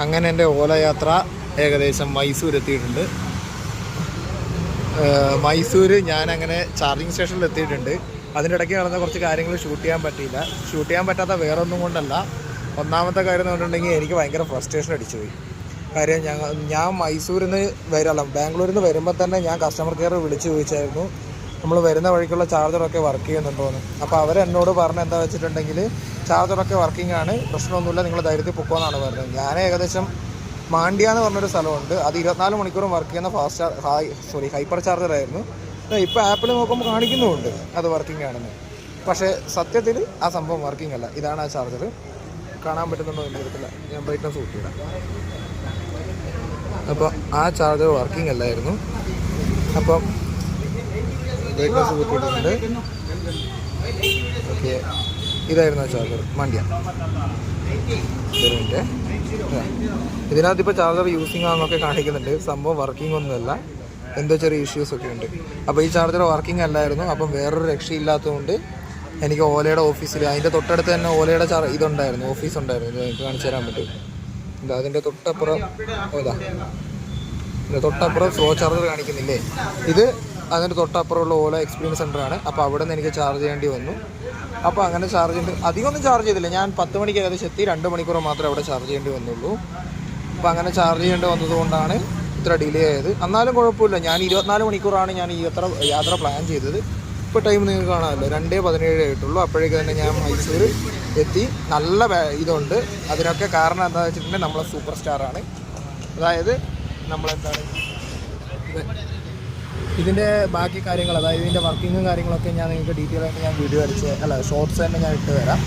അങ്ങനെ എൻ്റെ ഓല യാത്ര ഏകദേശം മൈസൂർ എത്തിയിട്ടുണ്ട്. മൈസൂർ ഞാനങ്ങനെ ചാർജിങ് സ്റ്റേഷനിൽ എത്തിയിട്ടുണ്ട്. അതിൻ്റെ ഇടയ്ക്ക് നടന്ന കുറച്ച് കാര്യങ്ങൾ ഷൂട്ട് ചെയ്യാൻ പറ്റിയില്ല. ഷൂട്ട് ചെയ്യാൻ പറ്റാത്ത വേറെ ഒന്നും കൊണ്ടല്ല. ഒന്നാമത്തെ കാര്യം എന്ന് പറഞ്ഞിട്ടുണ്ടെങ്കിൽ എനിക്ക് ഭയങ്കര ഫ്രസ്ട്രേഷൻ അടിച്ചുപോയി. കാര്യം ഞാൻ മൈസൂരിൽ നിന്ന് ബാംഗ്ലൂരിൽ നിന്ന് വരുമ്പോൾ തന്നെ ഞാൻ കസ്റ്റമർ കെയർ വിളിച്ച് ചോദിച്ചായിരുന്നു നമ്മൾ വരുന്ന വഴിക്കുള്ള ചാർജറൊക്കെ വർക്ക് ചെയ്യുന്നുണ്ടോയെന്ന്. അപ്പോൾ അവരെന്നോട് പറഞ്ഞ എന്താ വെച്ചിട്ടുണ്ടെങ്കിൽ ചാർജറൊക്കെ വർക്കിംഗ് ആണ്, പ്രശ്നമൊന്നുമില്ല, നിങ്ങൾ ധൈര്യത്തിൽ പൊക്കോന്നാണ് പറഞ്ഞത്. ഞാൻ ഏകദേശം മാണ്ഡ്യ എന്ന് പറഞ്ഞൊരു സ്ഥലമുണ്ട്, അത് 24 മണിക്കൂറും വർക്ക് ചെയ്യുന്ന ഹൈപ്പർ ചാർജറായിരുന്നു. ഇപ്പോൾ ആപ്പിൽ നോക്കുമ്പോൾ കാണിക്കുന്നുമുണ്ട് അത് വർക്കിംഗ് ആണെന്ന്. പക്ഷേ സത്യത്തിൽ ആ സംഭവം വർക്കിംഗ് അല്ല. ഇതാണ് ആ ചാർജർ. കാണാൻ പറ്റുന്നുണ്ടോ എന്ന് അറിയത്തില്ല, ഞാൻ ബ്രൈറ്റ്നസ് കൂട്ടിയിടാം. അപ്പോൾ ആ ചാർജർ വർക്കിംഗ് അല്ലായിരുന്നു. അപ്പം ബ്രൈറ്റ്നസ് കൂട്ടിയിട്ടുണ്ട്. ഓക്കെ, ഇതായിരുന്നു ആ ചാർജർ മാണ്ഡ്യ. ഇതിനകത്ത് ഇപ്പോൾ ചാർജർ യൂസിങ് ആണെന്നൊക്കെ കാണിക്കുന്നുണ്ട്. സംഭവം വർക്കിംഗ് ഒന്നുമല്ല, എന്തോ ചെറിയ ഇഷ്യൂസൊക്കെ ഉണ്ട്. അപ്പോൾ ഈ ചാർജർ വർക്കിംഗ് അല്ലായിരുന്നു. അപ്പം വേറൊരു രക്ഷയില്ലാത്തതുകൊണ്ട് എനിക്ക് ഓലയുടെ ഓഫീസിൽ, അതിൻ്റെ തൊട്ടടുത്ത് തന്നെ ഓലയുടെ ഇതുണ്ടായിരുന്നു, ഓഫീസ് ഉണ്ടായിരുന്നു. ഇത് എനിക്ക് കാണിച്ചു തരാൻ പറ്റും. എന്താ അതിൻ്റെ തൊട്ടപ്പുറം തൊട്ടപ്പുറം സ്ലോ ചാർജർ കാണിക്കുന്നില്ലേ, ഇത് അതിൻ്റെ തൊട്ടപ്പുറമുള്ള ഓല എക്സ്പീരിയൻസ് സെൻ്ററാണ്. അപ്പോൾ അവിടെ നിന്ന് എനിക്ക് ചാർജ് ചെയ്യേണ്ടി വന്നു. അപ്പോൾ അങ്ങനെ ചാർജ് ചെയ്ത് അധികമൊന്നും ചാർജ് ചെയ്തില്ല. ഞാൻ 10 മണിക്ക് ഏകദേശം എത്തി. 2 മണിക്കൂർ മാത്രമേ അവിടെ ചാർജ് ചെയ്യേണ്ടി വന്നുള്ളൂ. അപ്പോൾ അങ്ങനെ ചാർജ് ചെയ്യേണ്ടി വന്നതുകൊണ്ടാണ് ഇത്ര ഡിലേ ആയത്. എന്നാലും കുഴപ്പമില്ല. ഞാൻ 24 മണിക്കൂറാണ് ഞാൻ ഈ യാത്ര പ്ലാൻ ചെയ്തത്. ഇപ്പോൾ ടൈം നിങ്ങൾക്ക് കാണാമല്ലോ, 2:17 ആയിട്ടുള്ളൂ. അപ്പോഴേക്ക് തന്നെ ഞാൻ മൈസൂർ എത്തി. നല്ല ഇതുണ്ട്. അതിനൊക്കെ കാരണം എന്താണെന്ന് വെച്ചിട്ടുണ്ടെങ്കിൽ നമ്മളെ സൂപ്പർ സ്റ്റാറാണ്. അതായത് നമ്മളെന്താണ് ഇതിൻ്റെ ബാക്കി കാര്യങ്ങൾ, അതായത് ഇതിൻ്റെ വർക്കിങ്ങും കാര്യങ്ങളൊക്കെ ഞാൻ നിങ്ങൾക്ക് ഡീറ്റെയിൽ ആയിട്ട് ഞാൻ വീഡിയോ ഷോർട്സ് തന്നെ ഞാൻ ഇട്ട് തരാം.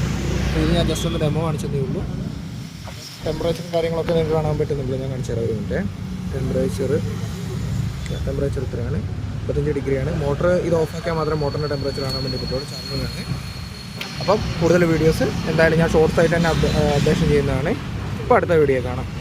ഇത് ഞാൻ ജസ്റ്റ് ഒന്ന് ഡെമോ കാണിച്ചതേ ഉള്ളൂ. ടെമ്പറേച്ചറും കാര്യങ്ങളൊക്കെ നിങ്ങൾക്ക് കാണാൻ പറ്റുന്നുണ്ട്. ഞാൻ കാണിച്ചു തരാം. ഇതിൻ്റെ ടെമ്പറേച്ചർ ഇത്രയാണ്, 35 ഡിഗ്രിയാണ്. മോട്ടർ ഇത് ഓഫാക്കിയാൽ മാത്രമേ മോട്ടറിൻ്റെ ടെമ്പറേച്ചർ കാണാൻ വേണ്ടി പറ്റുള്ളൂ. ചാർജിങ്ങാണ്. അപ്പം കൂടുതൽ വീഡിയോസ് എന്തായാലും ഞാൻ ഷോർട്സ് ആയിട്ട് തന്നെ അപ്ഡേഷൻ ചെയ്യുന്നതാണ്. ഇപ്പോൾ അടുത്ത വീഡിയോ കാണാം.